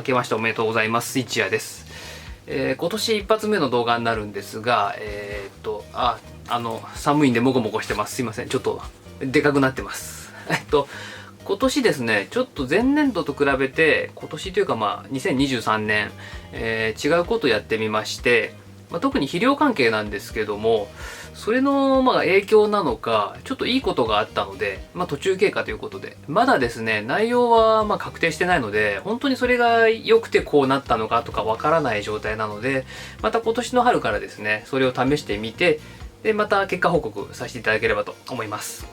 明けましておめでとうございます。一夜です。今年一発目の動画になるんですが、寒いんでもごもごしてます。すいません。ちょっとでかくなってます。今年ですね、ちょっと前年度と比べて、今年というか2023年、違うことをやってみまして、特に肥料関係なんですけども、それの影響なのか、ちょっといいことがあったので、途中経過ということで、まだですね、内容は確定してないので、本当にそれが良くてこうなったのかとかわからない状態なので、また今年の春からですね、それを試してみて、で、また結果報告させていただければと思います。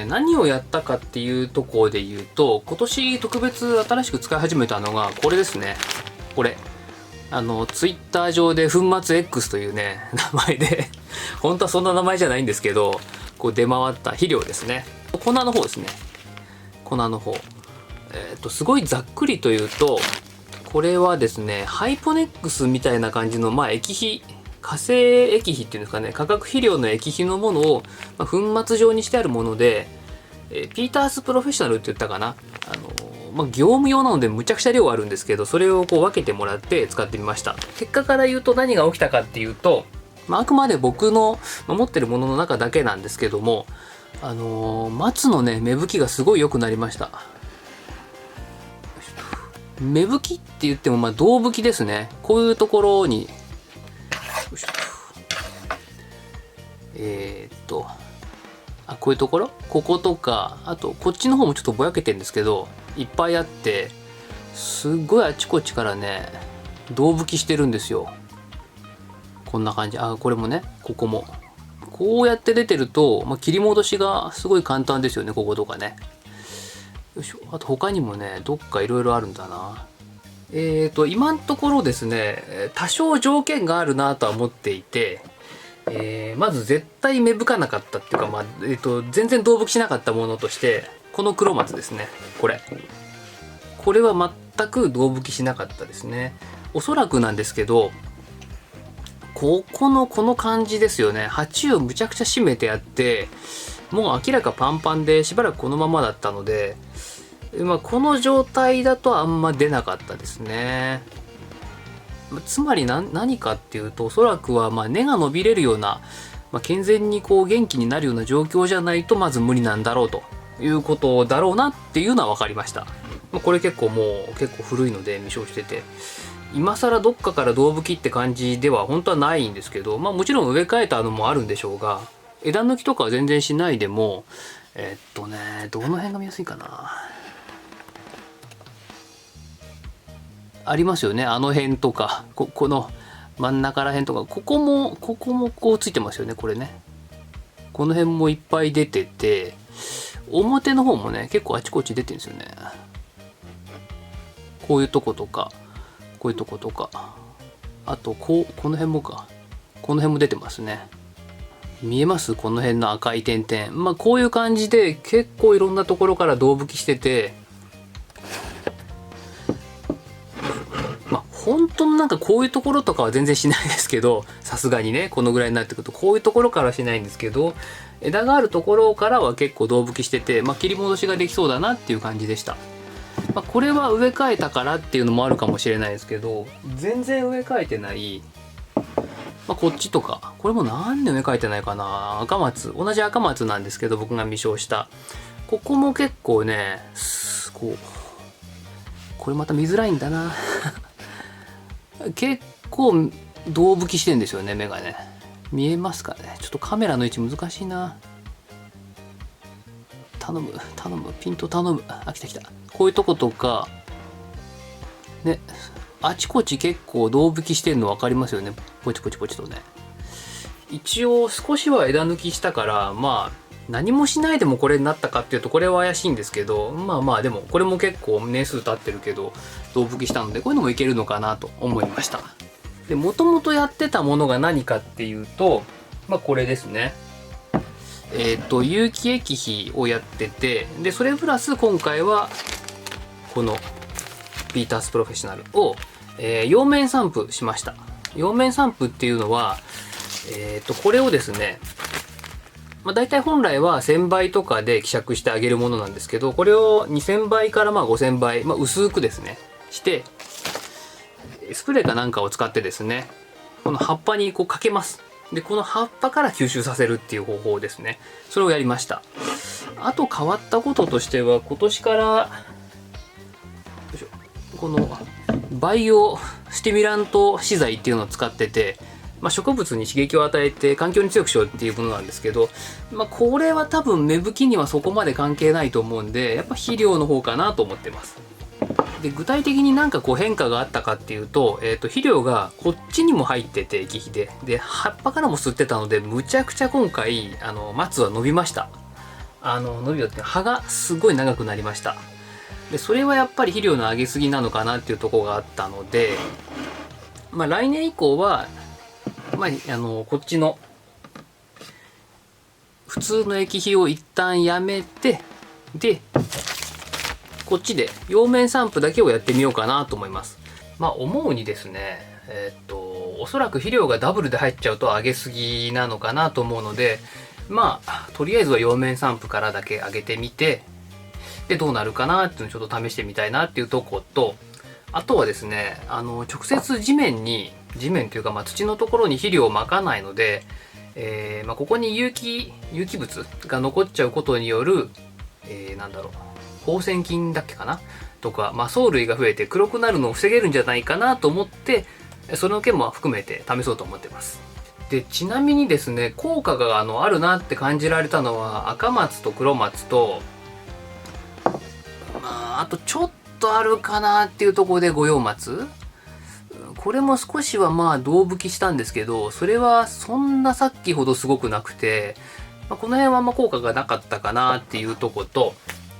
何をやったかっていうところで言うと、今年特別新しく使い始めたのがこれですね。これ。ツイッター上で粉末 X というね、名前で本当はそんな名前じゃないんですけど、こう出回った肥料ですね。粉の方ですね。粉の方。すごいざっくりと言うと、これはですね、ハイポネックスみたいな感じの、液肥、化成液肥っていうんですかね、化学肥料の液肥のものを、粉末状にしてあるもので、ピータースプロフェッショナルって言ったかな。業務用なのでむちゃくちゃ量あるんですけど、それをこう分けてもらって使ってみました。結果から言うと何が起きたかっていうと、あくまで僕の持ってるものの中だけなんですけども、松のね、芽吹きがすごい良くなりました。芽吹きって言っても胴吹きですね。こういうところに、こういうところ、こことか、あとこっちの方もちょっとぼやけてるんですけど、いっぱいあって、すっごいあちこちからね、胴吹きしてるんですよ。こんな感じ。これもね、ここも。こうやって出てると、切り戻しがすごい簡単ですよね、こことかね。よいしょ。あと他にもね、どっかいろいろあるんだな。今のところですね、多少条件があるなとは思っていて、まず絶対芽吹かなかったっていうか、全然胴吹きしなかったものとして、この黒松ですね。これは全く胴吹きしなかったですね。おそらくなんですけど、この感じですよね。鉢をむちゃくちゃ締めてやって、もう明らかパンパンでしばらくこのままだったので、この状態だとあんま出なかったですね。つまり何かっていうと、おそらくは根が伸びれるような、健全にこう元気になるような状況じゃないとまず無理なんだろうということだろうなっていうのは分かりました。これ結構古いので未消してて、今更どっかから胴吹きって感じでは本当はないんですけど、もちろん植え替えたのもあるんでしょうが、枝抜きとかは全然しないでも、どの辺が見やすいかな。ありますよね、あの辺とか、この真ん中ら辺とか、ここもこうついてますよね、これね。この辺もいっぱい出てて、表の方もね、結構あちこち出てるんですよね。こういうとことか、こういうとことか、あとこの辺もか、この辺も出てますね。見えます？この辺の赤い点々。こういう感じで結構いろんなところから胴吹きしてて、本当のこういうところとかは全然しないですけど、さすがにね、このぐらいになってくるとこういうところからはしないんですけど、枝があるところからは結構胴吹きしてて、切り戻しができそうだなっていう感じでした。これは植え替えたからっていうのもあるかもしれないですけど、全然植え替えてない、こっちとか、これも何で植え替えてないかな、赤松、同じ赤松なんですけど、僕が未消した。ここも結構ね、これまた見づらいんだな。結構胴吹きしてんですよね、目がね。見えますかね。ちょっとカメラの位置難しいな。頼む、ピント頼む。来た。こういうとことか、ね、あちこち結構胴吹きしてんの分かりますよね。ポチポチとね。一応少しは枝抜きしたから、何もしないでもこれになったかっていうとこれは怪しいんですけど、でもこれも結構年数経ってるけど胴吹きしたので、こういうのもいけるのかなと思いました。で、もともとやってたものが何かっていうと、これですね。有機液肥をやってて、でそれプラス今回はこのピータースプロフェッショナルを、葉面散布しました。葉面散布っていうのは、これをですね、大体本来は1000倍とかで希釈してあげるものなんですけど、これを2000倍から5000倍、薄くですねしてスプレーかなんかを使ってですね、この葉っぱにこうかけます。でこの葉っぱから吸収させるっていう方法ですね。それをやりました。あと変わったこととしては、今年からこのバイオスティミュラント資材っていうのを使ってて、植物に刺激を与えて環境に強くしようっていうものなんですけど、これは多分芽吹きにはそこまで関係ないと思うんで、やっぱ肥料の方かなと思ってます。で具体的になんかこう変化があったかっていうと、肥料がこっちにも入ってて液肥で葉っぱからも吸ってたので、むちゃくちゃ今回松は伸びました。伸びよって葉がすごい長くなりました。でそれはやっぱり肥料の上げすぎなのかなっていうところがあったので、来年以降は、こっちの普通の液肥を一旦やめて、でこっちで葉面散布だけをやってみようかなと思います。思うにですね、おそらく肥料がダブルで入っちゃうと上げすぎなのかなと思うので、とりあえずは葉面散布からだけ上げてみて、でどうなるかなっていうのをちょっと試してみたいなっていうとこと、あとはですね、直接地面というか、土のところに肥料をまかないので、ここに有機物が残っちゃうことによる、放線菌だっけかなとか、藻類が増えて黒くなるのを防げるんじゃないかなと思って、その件も含めて試そうと思ってます。でちなみにですね、効果があるなって感じられたのは赤松と黒松と、あとちょっとあるかなっていうところで五葉松、これも少しは胴吹きしたんですけど、それはそんなさっきほどすごくなくて、この辺は効果がなかったかなっていうとこと、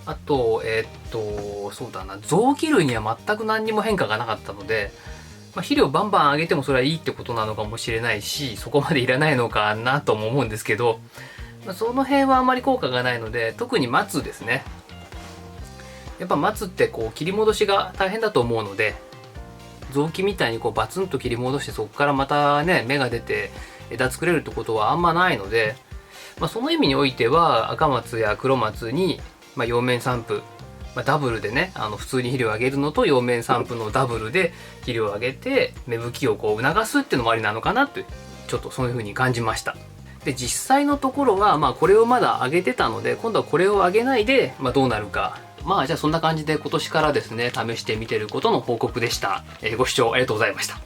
あとそうだな、臓器類には全く何にも変化がなかったので、肥料バンバン上げてもそれはいいってことなのかもしれないし、そこまでいらないのかなとも思うんですけど、その辺はあまり効果がないので、特に松ですね。やっぱ松って切り戻しが大変だと思うので、臓器みたいにバツンと切り戻してそこからまたね芽が出て枝作れるってことはあんまないので、その意味においては赤松や黒松に葉面散布、ダブルでね、普通に肥料をあげるのと葉面散布のダブルで肥料をあげて芽吹きを促すっていうのもありなのかなってちょっとそういう風に感じました。で実際のところはこれをまだ上げてたので、今度はこれを上げないでどうなるか、じゃあそんな感じで今年からですね試してみてることの報告でした。ご視聴ありがとうございました。